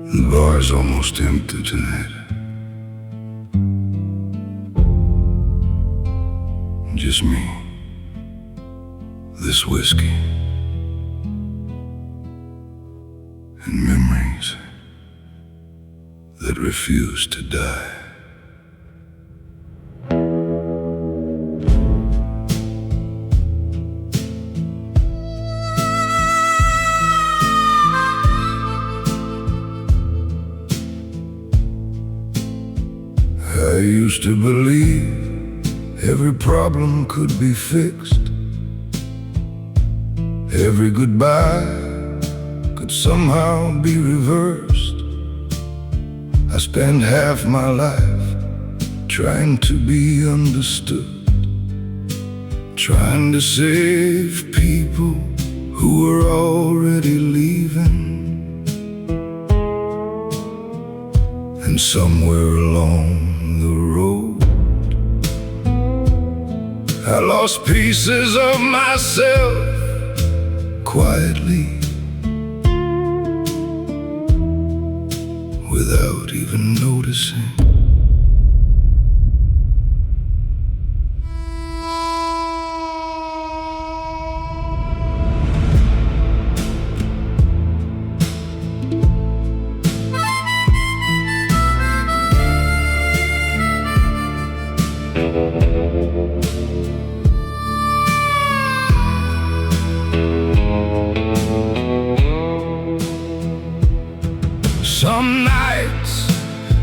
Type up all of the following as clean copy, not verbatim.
The bar's almost empty tonight. Just me, this whiskey, and memories that refuse to die. I used to believe every problem could be fixed. Every goodbye could somehow be reversed. I spent half my life trying to be understood, trying to save people who were already leaving. And somewhere along the road, I lost pieces of myself quietly, without even noticing. Some nights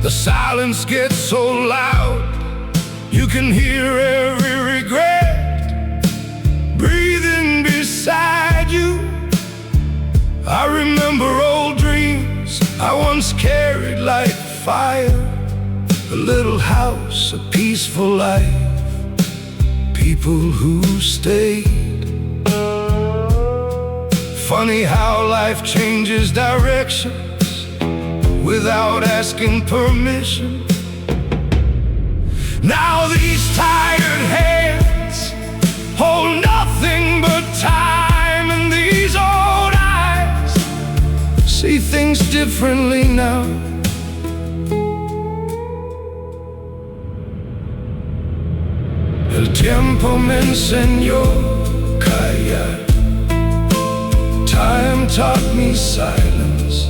the silence gets so loud, you can hear every regret breathing beside you. I remember old dreams I once carried like fire, a little house, a peaceful life, people who stayed. Funny how life changes direction without asking permission. Now these tired hands hold nothing but time, and these old eyes see things differently now. El tiempo me enseñó callar. Time taught me silence.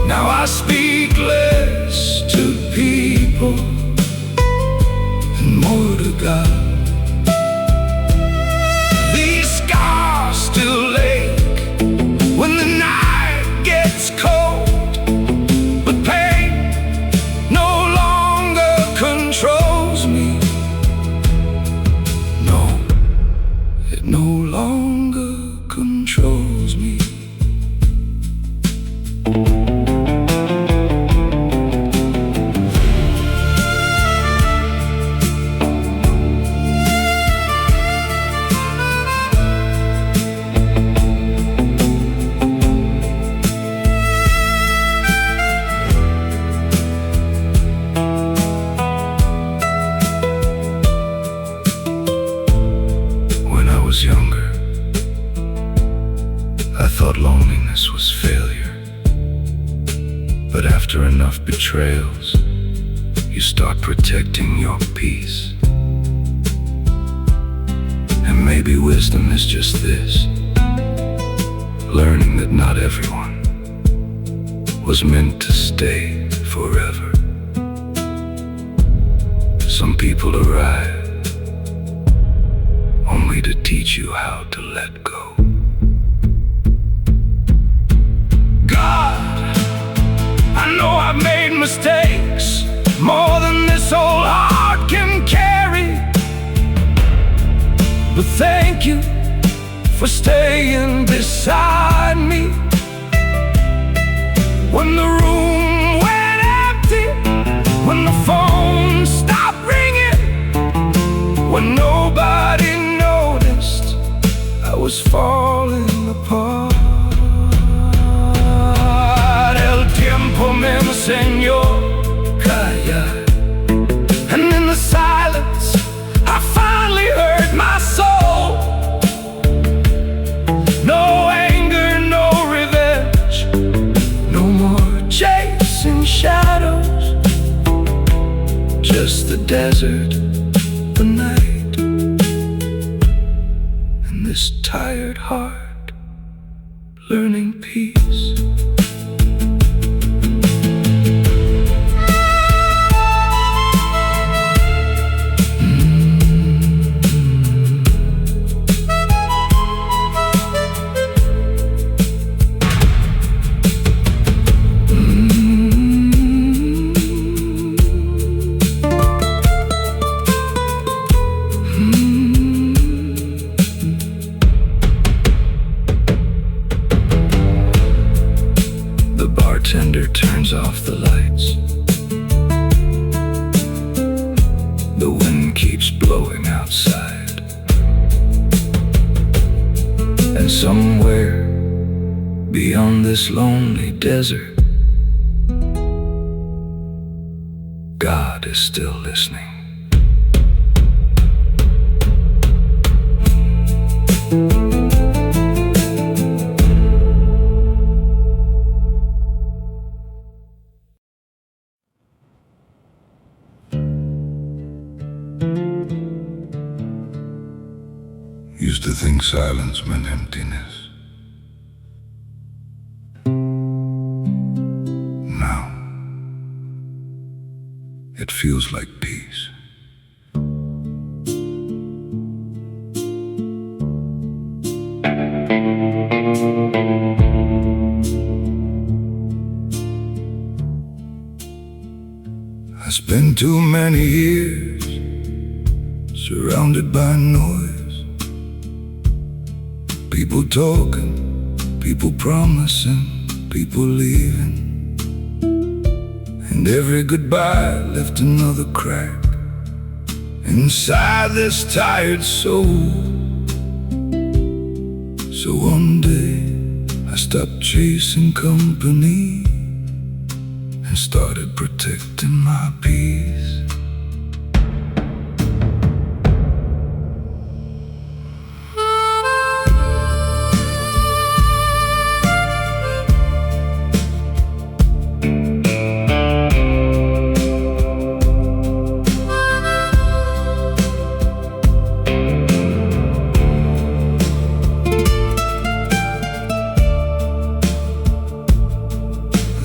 Now I speak less to people and more to God. These scars still ache when the night gets cold, but pain no longer controls me. No, it no longer controls me. Younger, I thought loneliness was failure. But after enough betrayals, you start protecting your peace. And maybe wisdom is just this: learning that not everyone was meant to stay forever. Some people arrive only to teach you how to let go. God, I know I've made mistakes, more than this old heart can carry. But thank you for staying beside me when the room went empty, when the phone stopped ringing, when nobody noticed I was falling apart. El tiempo me enseñó callar, and in the silence I finally heard my soul this tired heart, learning peace. Bartender turns off the lights. The wind keeps blowing outside. And somewhere beyond this lonely desert, God is still listening. Used to think silence meant emptiness. Now, it feels like peace. I spent too many years surrounded by noise. People talking, people promising, people leaving. And every goodbye left another crack inside this tired soul. So one day I stopped chasing company and started protecting my peace.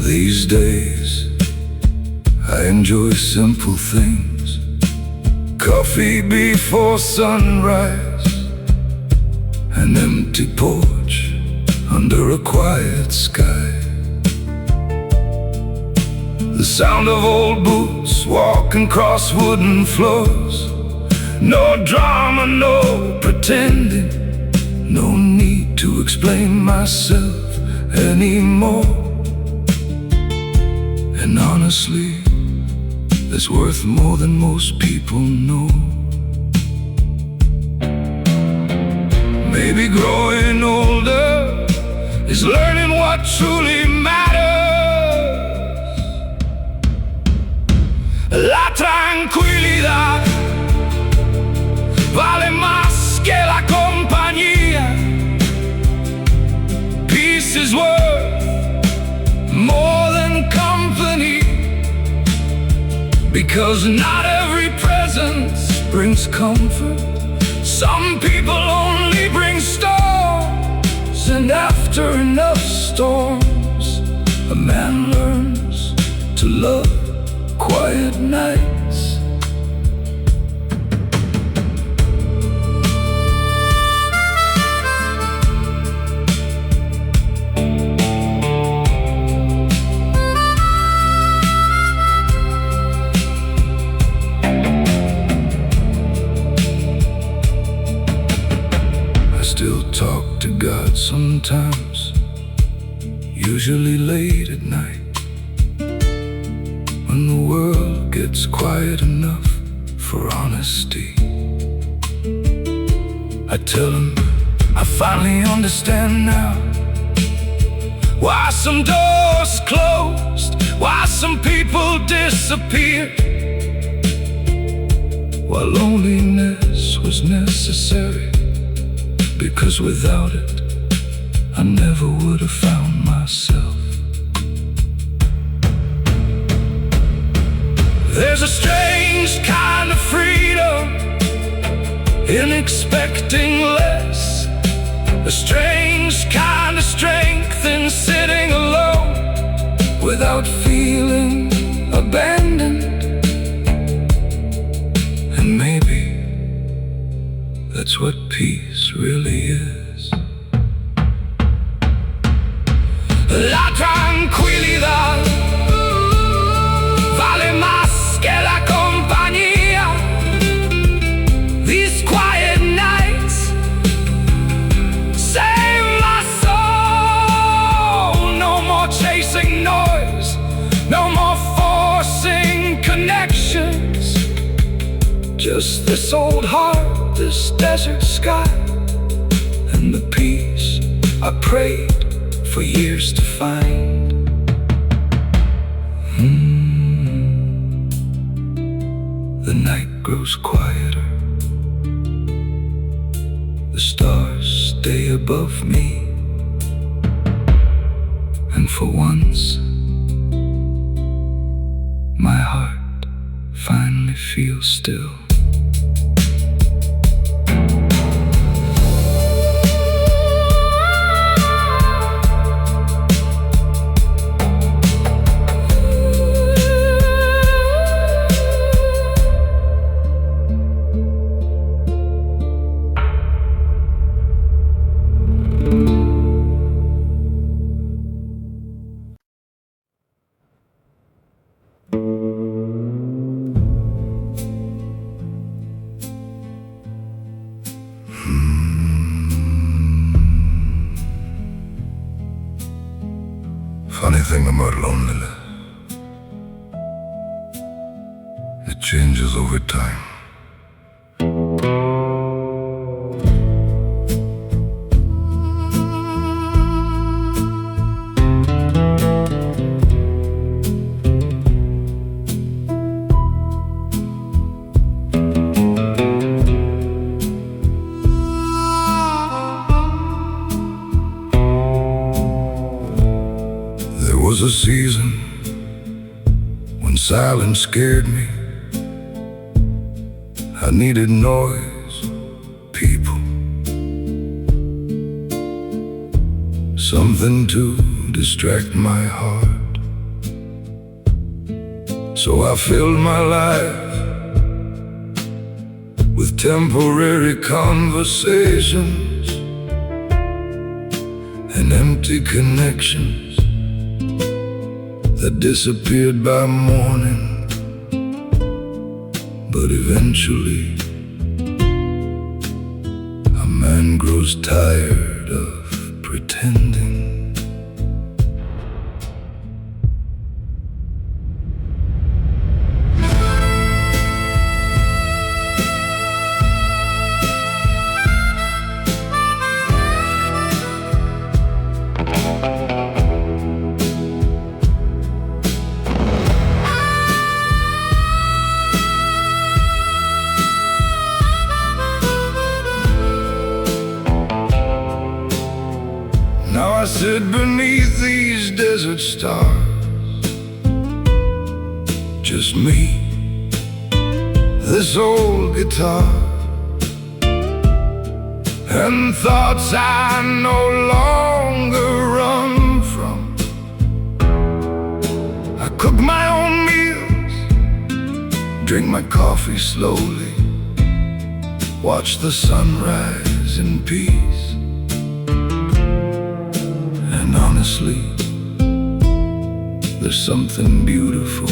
These days, I enjoy simple things. Coffee before sunrise, an empty porch under a quiet sky. The sound of old boots walking across wooden floors. No drama, no pretending, no need to explain myself anymore. And honestly, that's worth more than most people know. Maybe growing older is learning what truly matters. La tranquilidad vale más que la compañía. Peace is worth more than company, because not every presence brings comfort. Some people only bring storms, and after enough storms, a man learns to love quiet nights. Still talk to God sometimes, usually late at night, when the world gets quiet enough for honesty. I tell him I finally understand now why some doors closed, why some people disappeared, why loneliness was necessary. Because without it, I never would have found myself. There's a strange kind of freedom in expecting less A strange kind of strength in sitting alone without feeling abandoned. And maybe that's what peace really is. La tranquilidad vale más que la compañía. These quiet nights save my soul. No more chasing noise, no more forcing connections. Just this old heart, this desert sky, and the peace I prayed for years to find. The night grows quieter. The stars stay above me. And for once, my heart finally feels still. Funny thing about loneliness, it changes over time. There was a season when silence scared me. I needed noise, people, something to distract my heart. So I filled my life with temporary conversations and empty connections that disappeared by morning. But eventually, a man grows tired of pretending. Now I sit beneath these desert stars, just me, this old guitar, and thoughts I no longer run from. I cook my own meals, drink my coffee slowly, watch the sunrise in peace. And honestly, there's something beautiful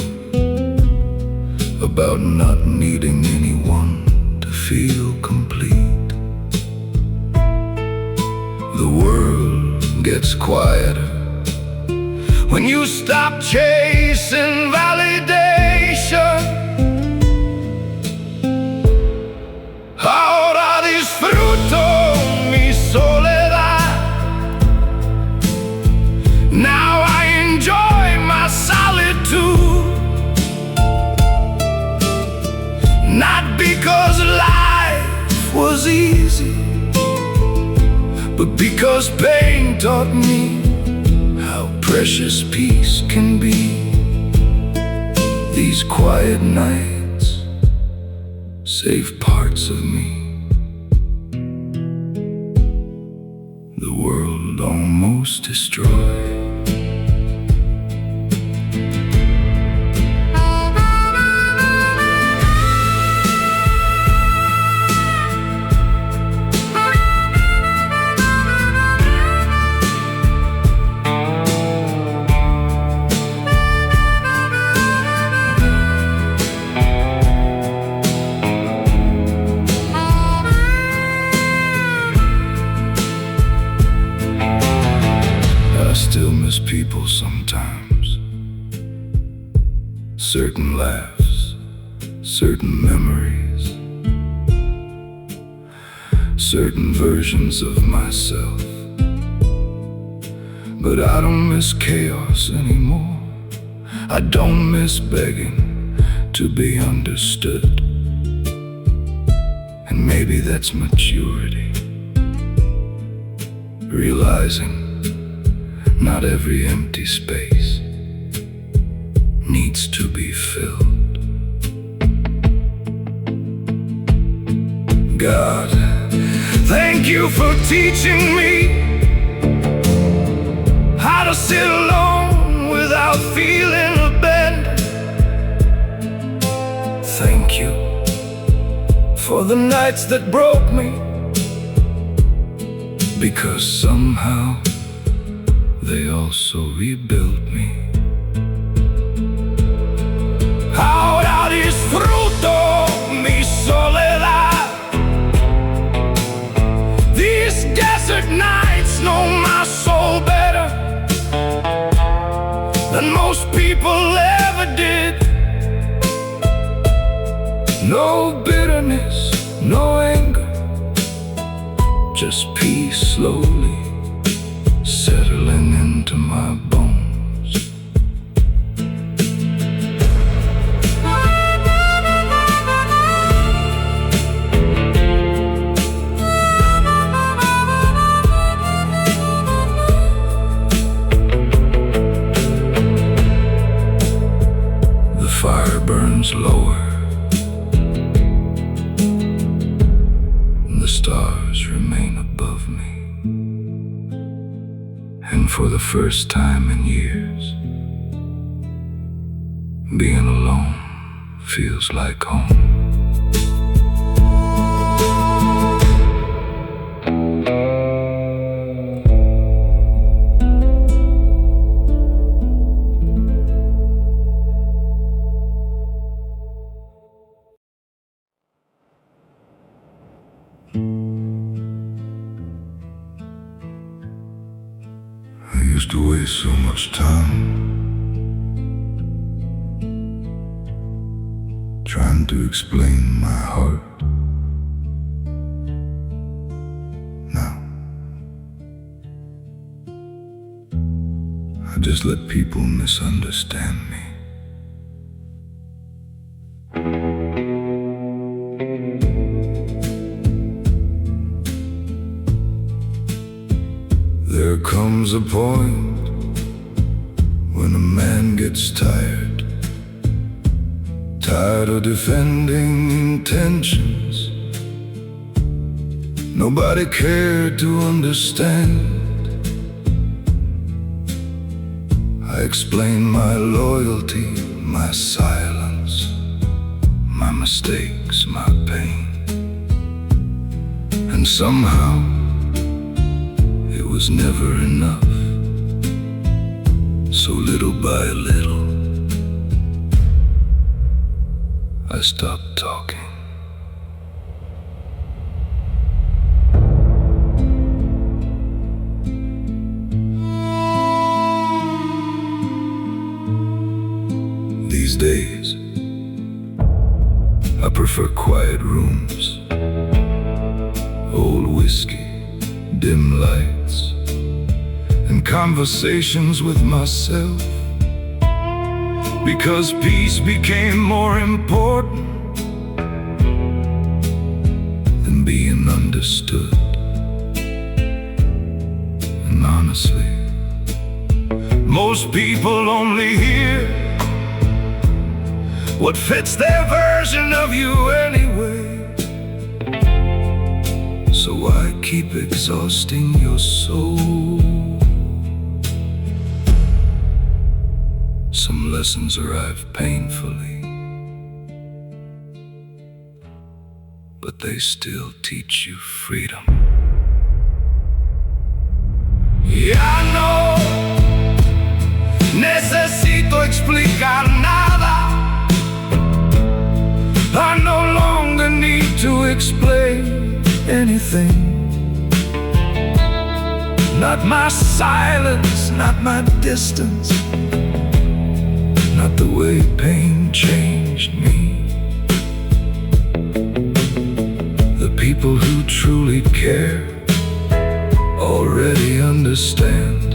about not needing anyone to feel complete. The world gets quieter when you stop chasing validation. Ahora disfruto mi soledad. Now I enjoy my solitude, not because life was easy, but because pain taught me how precious peace can be. These quiet nights save parts of me. almost destroy. People sometimes, certain laughs, certain memories, certain versions of myself. But I don't miss chaos anymore. I don't miss begging to be understood. And maybe that's maturity, realizing not every empty space needs to be filled. God, thank you for teaching me how to sit alone without feeling abandoned. Thank you for the nights that broke me, because somehow they also rebuilt me. Ahora disfruto mi soledad. These desert nights know my soul better than most people ever did. No bitterness, no anger, just peace slowly settling into my bones. The fire burns lower, and the stars remain above me. And for the first time in years, being alone feels like home. I used to waste so much time trying to explain my heart. Now I just let people misunderstand me. There comes a point when a man gets tired of defending intentions nobody cared to understand. I explain my loyalty, my silence, my mistakes, my pain, and somehow it was never enough. So little by little I stopped talking. These days I prefer quiet rooms, old whiskey, dim lights, and conversations with myself, because peace became more important than being understood. And honestly, most people only hear what fits their version of you anyway. So why keep exhausting your soul? lessons arrive painfully, but they still teach you freedom. Ya no necesito explicar nada. I no longer need to explain anything. Not my silence, not my distance, not the way pain changed me. The people who truly care already understand,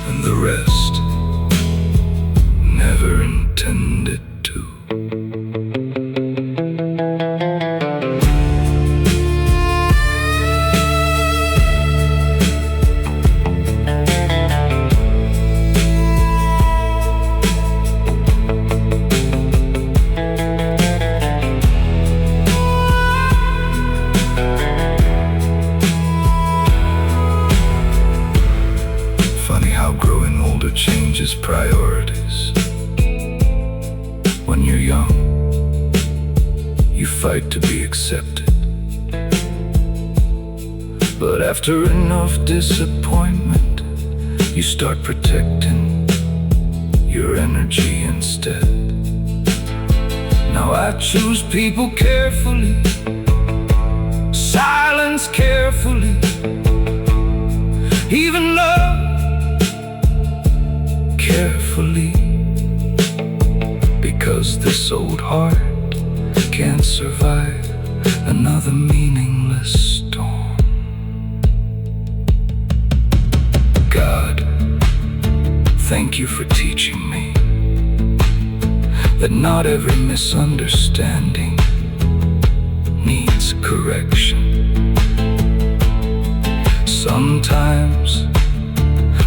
and the rest never intended to. Changes priorities. When you're young, you fight to be accepted. But after enough disappointment, you start protecting your energy instead. Now I choose people carefully, silence carefully, even love carefully, because this old heart can't survive another meaningless storm. God, thank you for teaching me that not every misunderstanding needs correction. Sometimes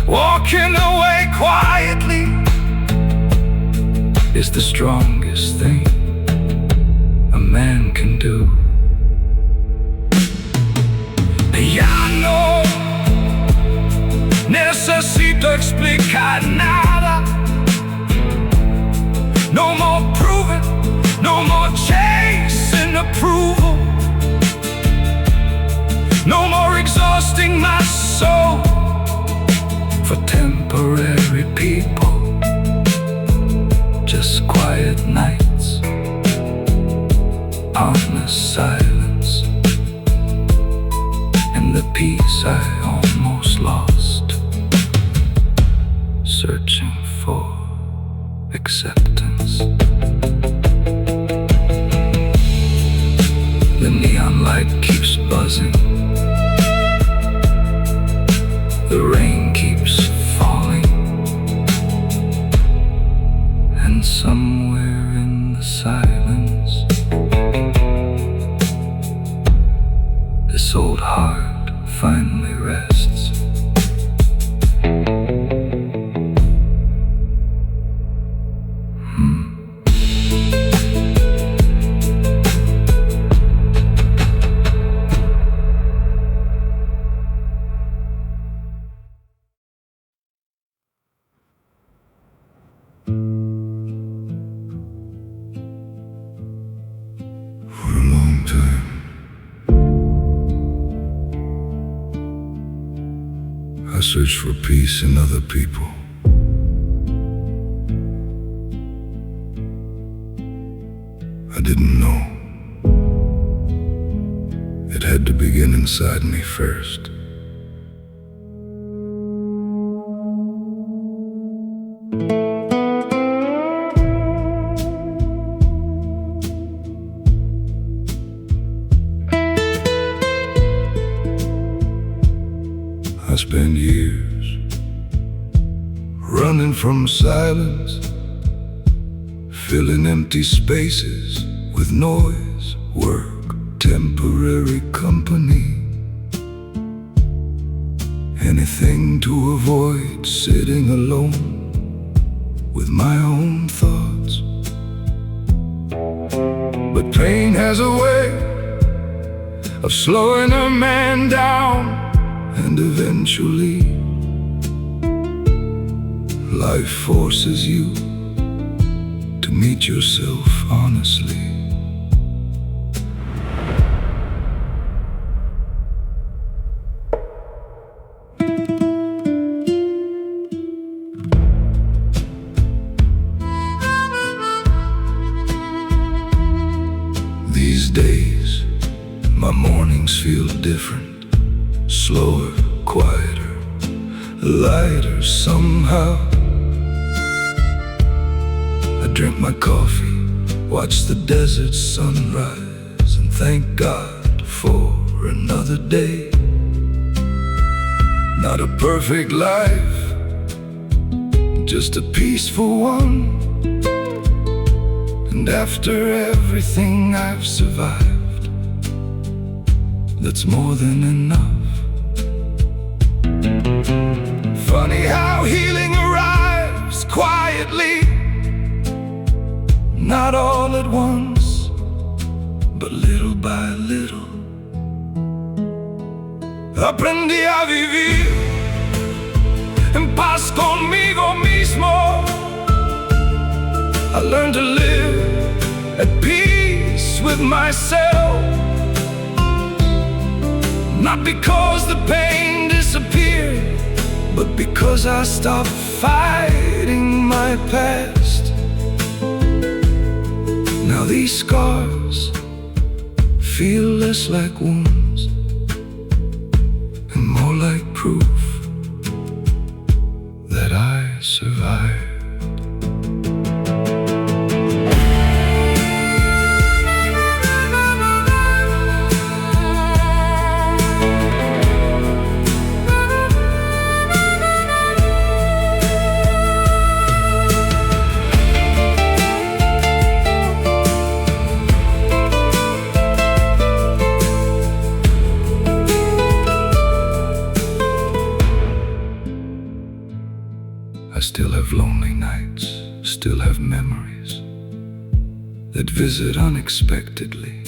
walking away quietly is the strongest thing a man can do. Ya no necesito explicar nada. No more proving, no more chasing approval, no more exhausting my soul for temporary people. Just quiet nights, honest silence, and the peace I almost lost, searching for acceptance. The neon light keeps buzzing, the rain keeps falling, and somewhere in the silence, this old heart finally rests. I search for peace in other people. I didn't know. It had to begin inside me first. I spent years running from silence, filling empty spaces with noise, work, temporary company, anything to avoid sitting alone with my own thoughts. But pain has a way of slowing a man down, and eventually Life forces you to meet yourself honestly. These days, my mornings feel different, slower, quieter, lighter somehow. I drink my coffee, watch the desert sunrise, and thank God for another day. Not a perfect life, just a peaceful one. And after everything I've survived, that's more than enough. Funny how healing arrives quietly, not all at once, but little by little. Aprendí a vivir en paz conmigo mismo. I learned to live at peace with myself. Not because the pain disappeared, but because I stopped fighting my past. Now these scars feel less like wounds and more like proof that I survived. I still have lonely nights, still have memories that visit unexpectedly,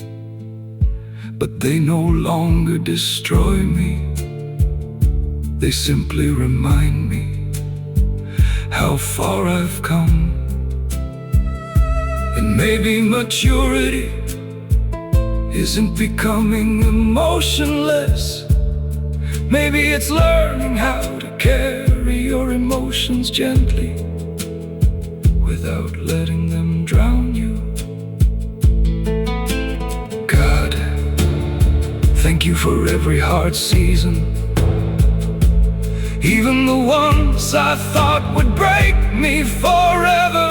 but they no longer destroy me. They simply remind me how far I've come. And maybe maturity isn't becoming emotionless. Maybe it's learning how to carry your emotions gently without letting them drown you. God, thank you for every hard season, even the ones I thought would break me forever.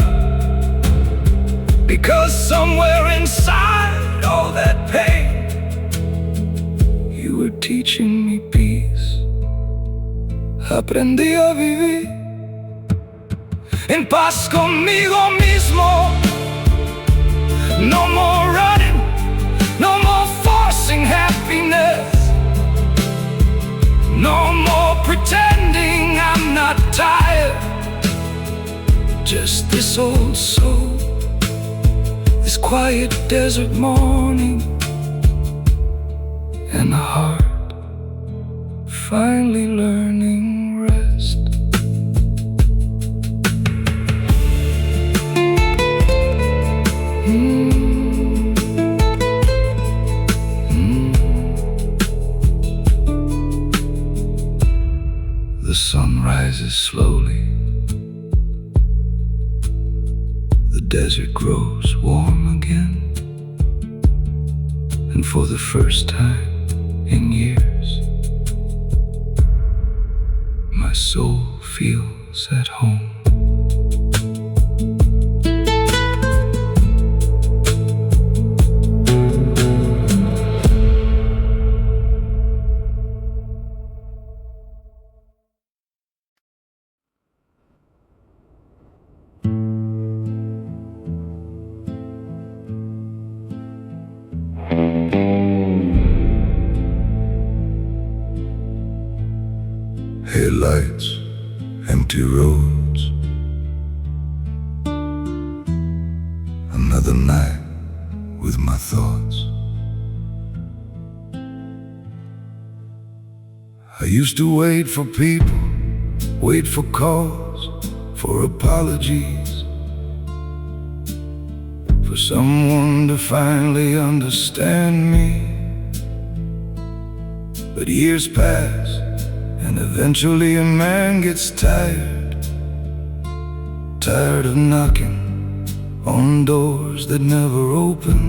Because somewhere inside all that pain, you were teaching me peace. Aprendí a vivir en paz conmigo mismo. No more running, no more forcing happiness, no more pretending I'm not tired. Just this old soul, this quiet desert morning, and a heart finally learning rest. The sun rises slowly, the desert grows warm again, and for the first time in years, my soul feels at home. Headlights, empty roads, another night with my thoughts. I used to wait for people, wait for calls, for apologies, for someone to finally understand me. But years pass, and eventually a man gets tired of knocking on doors that never open,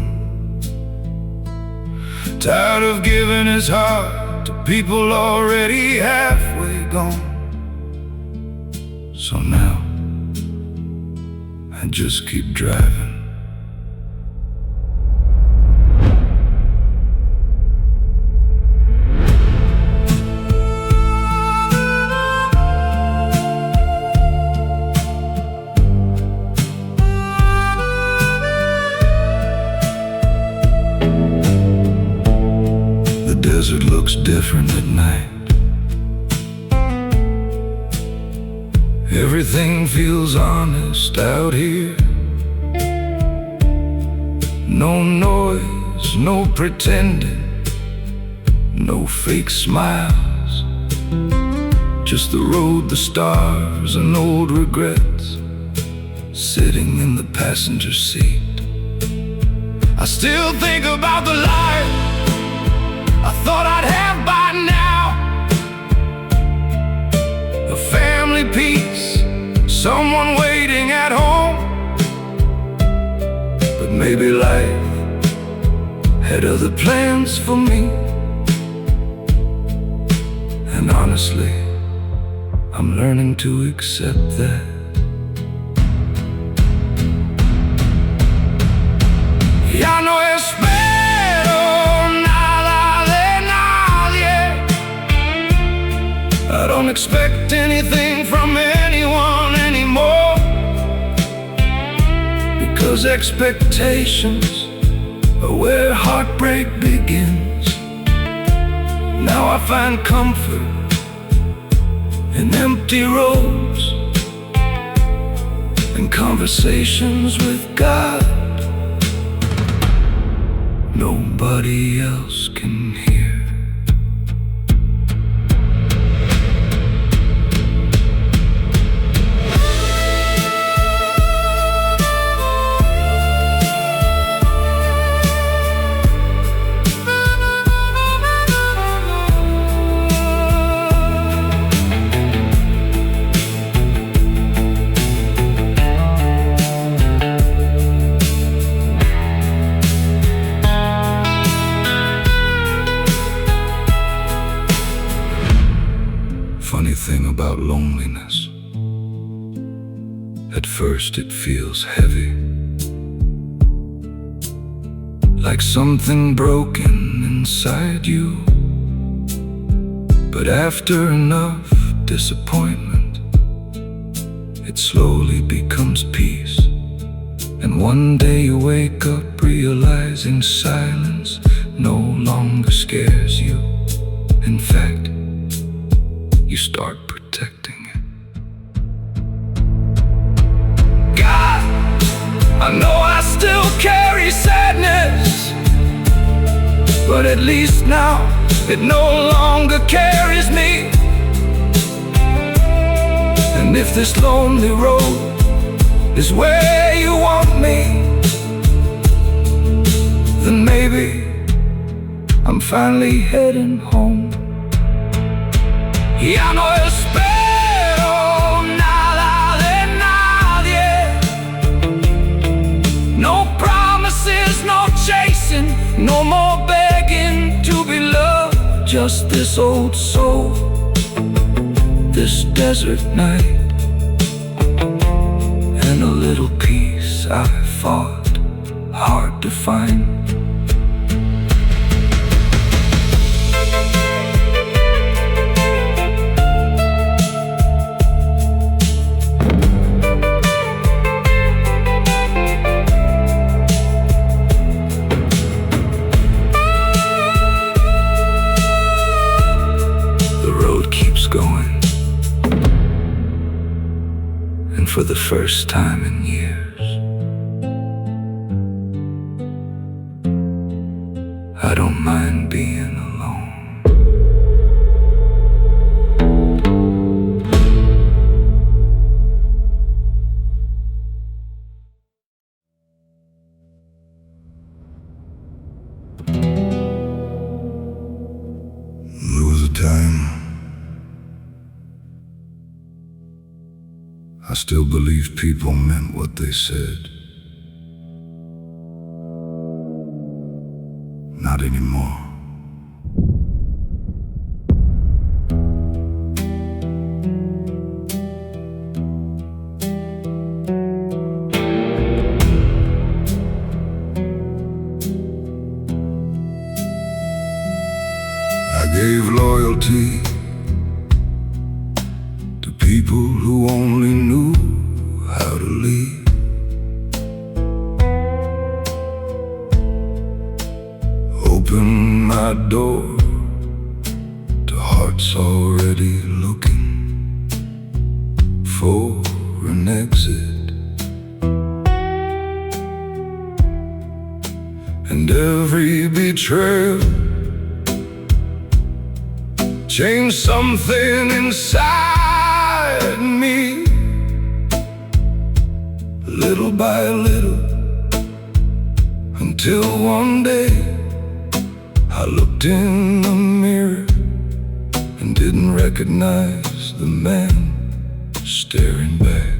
tired of giving his heart to people already halfway gone. So now I just keep driving. The desert looks different at night. Everything feels honest out here. No noise, no pretending, no fake smiles. Just the road, the stars, and old regrets sitting in the passenger seat. I still think about the life I thought I'd have by now. A family peace, someone waiting at home. But maybe life had other plans for me. And honestly, I'm learning to accept that. Ya no espero nada de nadie. I don't expect anything from anyone anymore, because expectations are where heartbreak begins. Now I find comfort in empty roads and conversations with God nobody else can hear. Funny thing about loneliness, at first it feels heavy, like something broken inside you. But after enough disappointment, it slowly becomes peace. And one day you wake up realizing silence no longer scares you. In fact, you start protecting it. God, I know I still carry sadness, but at least now it no longer carries me. And if this lonely road is where you want me, then maybe I'm finally heading home. Ya no espero nada de nadie. No promises, no chasing, no more begging to be loved. Just this old soul, this desert night, and a little peace I fought hard to find. Going, and for the first time in years, I don't mind being alone. still believe people meant what they said. Not anymore. I gave loyalty to people who only knew how to leave. Opened my door to hearts already looking for an exit. And every betrayal changed something inside me. Little by little, until one day I looked in the mirror and didn't recognize the man staring back.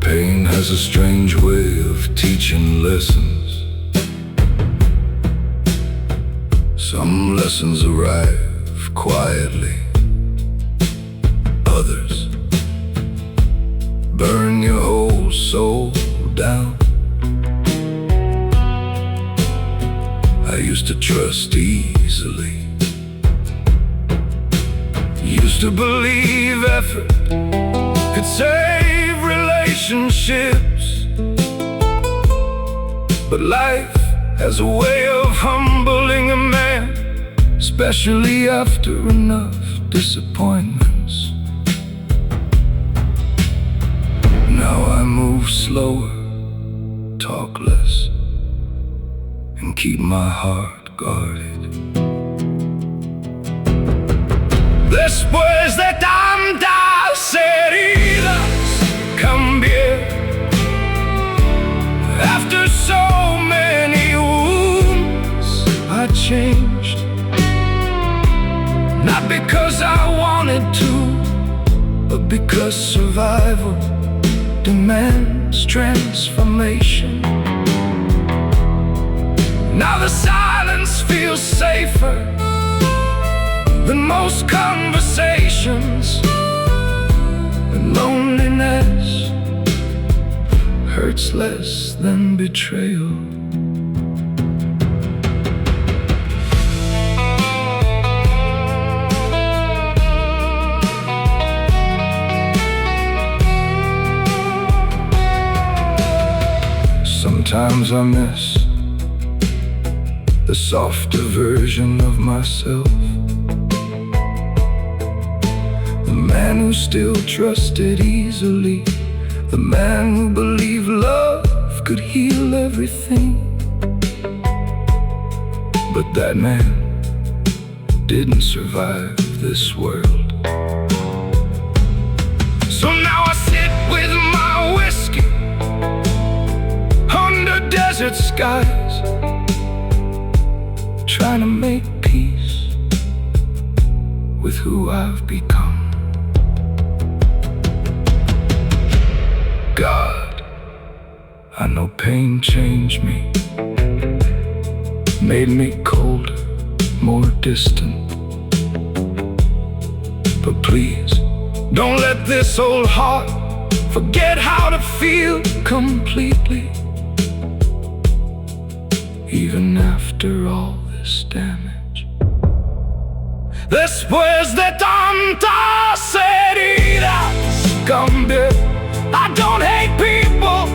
Pain has a strange way of teaching lessons. Some lessons arrive quietly. Others burn your whole soul down. I used to trust easily. Used to believe effort could save relationships. But life has a way of humbling a man, especially after enough disappointments. Now I move slower, talk less, and keep my heart guarded. Después de tantas heridas cambié. After so many wounds I changed. Not because I wanted to, but because survival demands transformation. Now the silence feels safer than most conversations, and loneliness hurts less than betrayal. Sometimes I miss the softer version of myself, the man who still trusted easily, the man who believed love could heal everything. But that man didn't survive this world. So now I sit with my whiskey under desert skies, trying to make peace with who I've become. God, I know pain changed me, made me colder, more distant. But please, don't let this old heart forget how to feel completely. Even after all this damage. Después de tantas heridas cambié. I don't hate people,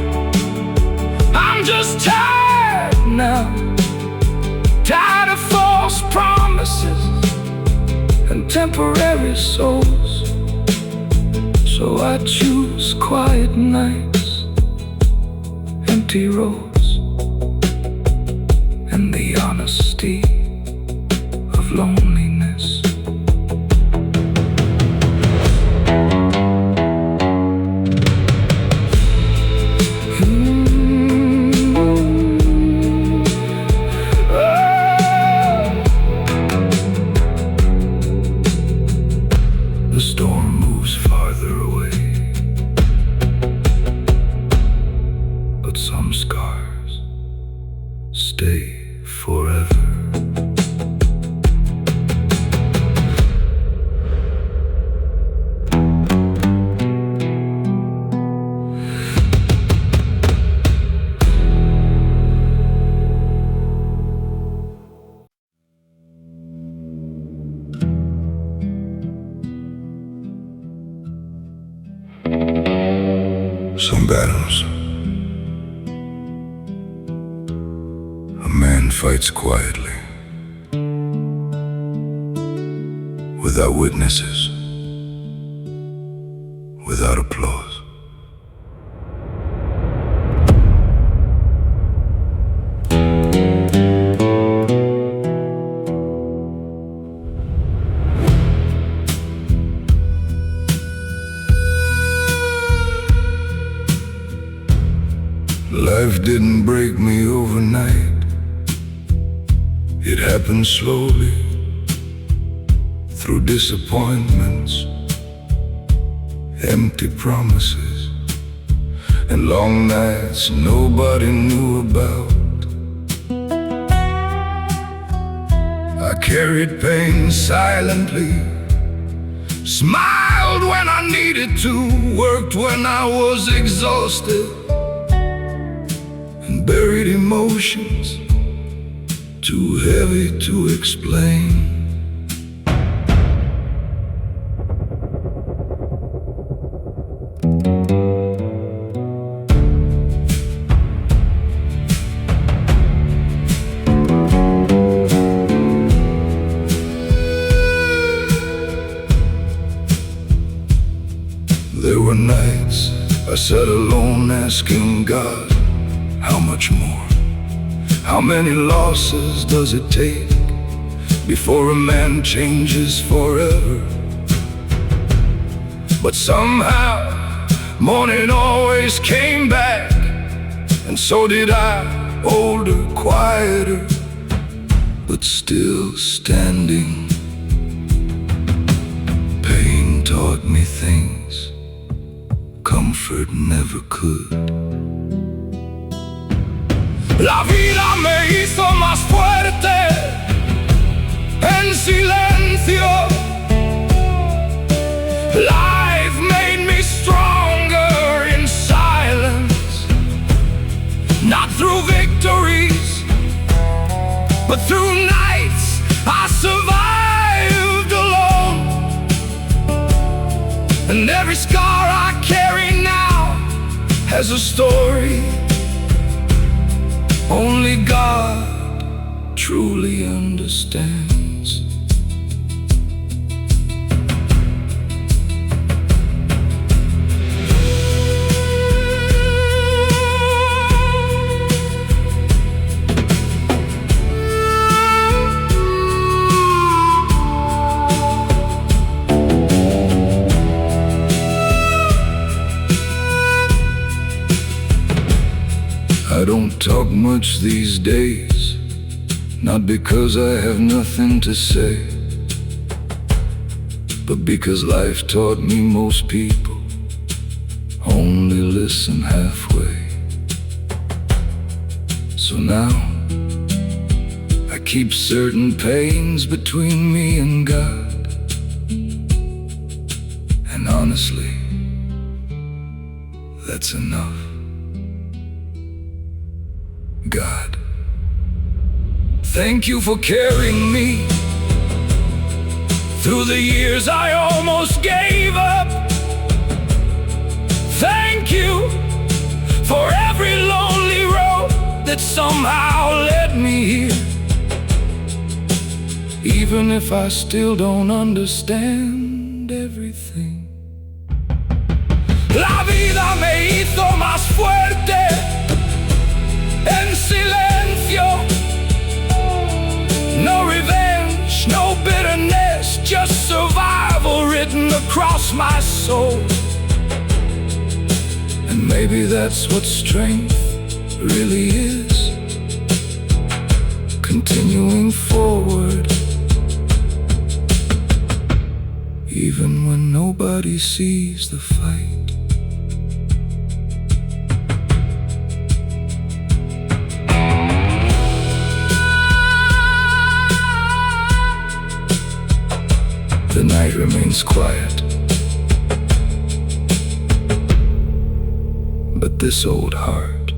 I'm just tired now. Tired of false promises and temporary souls. So I choose quiet nights, empty roads, and the Some battles a man fights quietly, without witnesses, without applause. Life didn't break me overnight. It happened slowly, through disappointments, empty promises, and long nights nobody knew about. I carried pain silently, smiled when I needed to, worked when I was exhausted, and buried emotions too heavy to explain. There were nights I sat alone asking God, how much more? How many losses does it take before a man changes forever? But somehow morning always came back, and so did I, older, quieter, but still standing. Pain taught me things comfort never could. La vida me hizo más fuerte en silencio. Life made me stronger in silence, not through victories, but through nights I survived alone. And every scar I carry now has a story only God truly understands. I don't talk much these days, not because I have nothing to say, but because life taught me most people only listen halfway. So now I keep certain pains between me and God, and honestly, that's enough. God, thank you for carrying me through the years I almost gave up. Thank you for every lonely road that somehow led me here, even if I still don't understand everything. La vida me hizo más fuerte en silencio. No revenge, no bitterness, just survival written across my soul. And maybe that's what strength really is, continuing forward, even when nobody sees the fight. The night remains quiet, but this old heart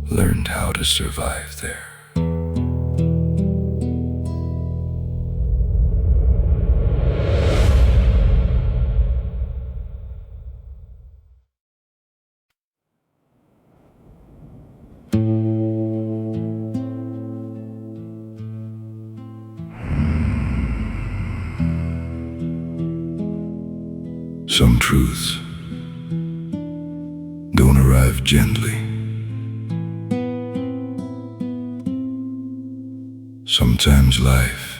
learned how to survive there. Some truths don't arrive gently. Sometimes life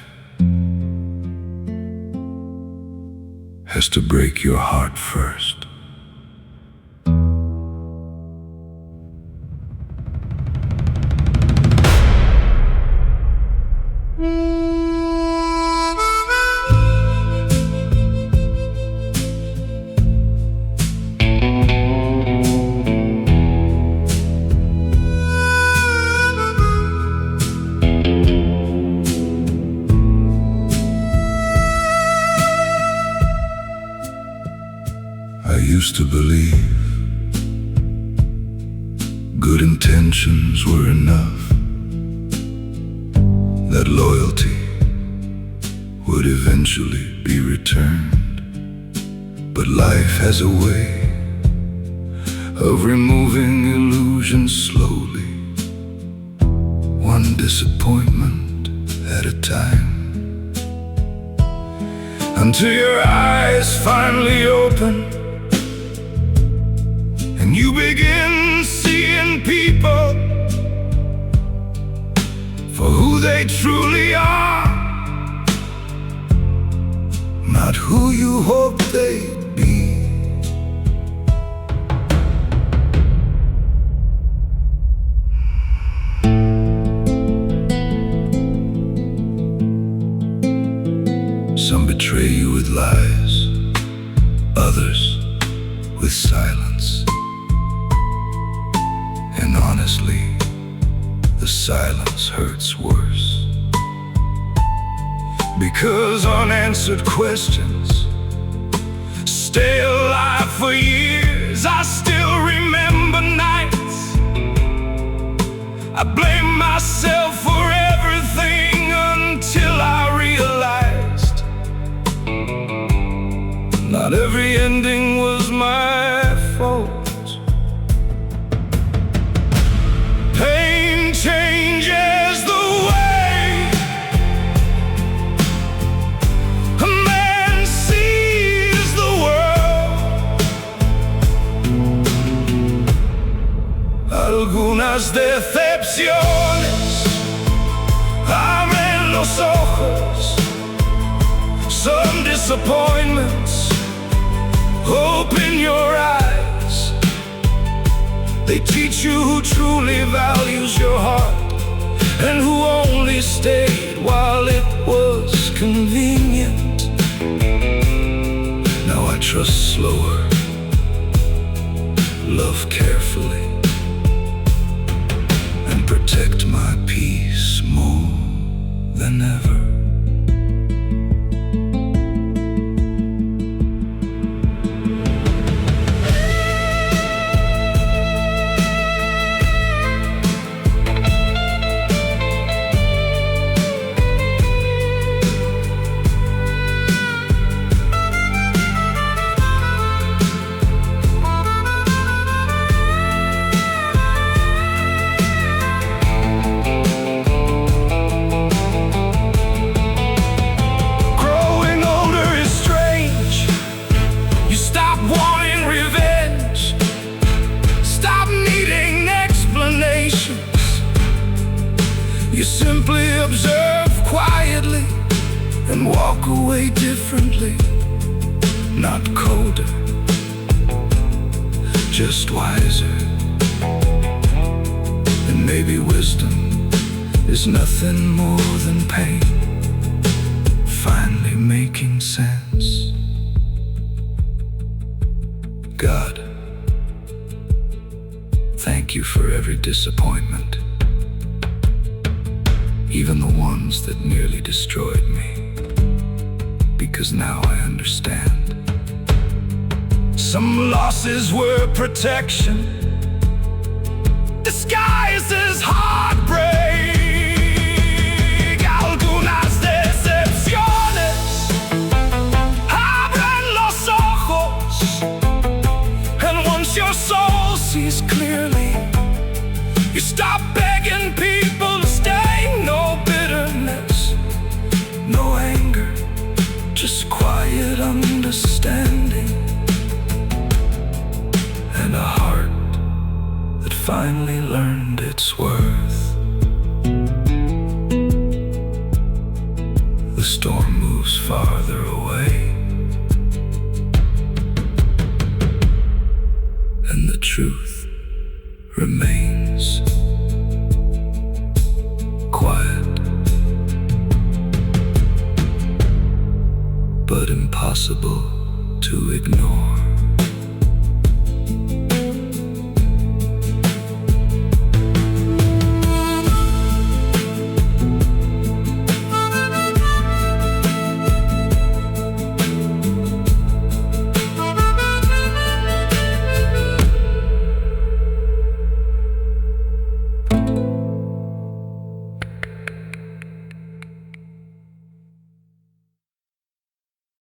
has to break your heart first. I used to believe good intentions were enough, that loyalty would eventually be returned. But life has a way of removing illusions slowly, one disappointment at a time, until your eyes finally open and you begin seeing people for who they truly are, not who you hoped they'd be. Some betray you with lies, others with silence. And honestly, the silence hurts worse, because unanswered questions stay alive for years. I still remember nights I blamed myself for everything, until I realized not every ending was my fault. Pain changes the way a man sees the world. Algunas decepciones abren los ojos. Some disappointments open your eyes. They teach you who truly values your heart, and who only stayed while it was convenient. Now I trust slower, love carefully, and protect my peace more than ever. You simply observe quietly and walk away differently. Not colder, just wiser. And maybe wisdom is nothing more than pain finally making sense. God, thank you for every disappointment, even the ones that nearly destroyed me, because now I understand. Some losses were protection disguised as heartbreak. Algunas decepciones abren los ojos, and once your soul sees clearly, you stop begging people to stay. No bitterness, no anger, just quiet understanding. finally learned its worth. The storm moves farther away, and the truth remains quiet, but impossible to ignore.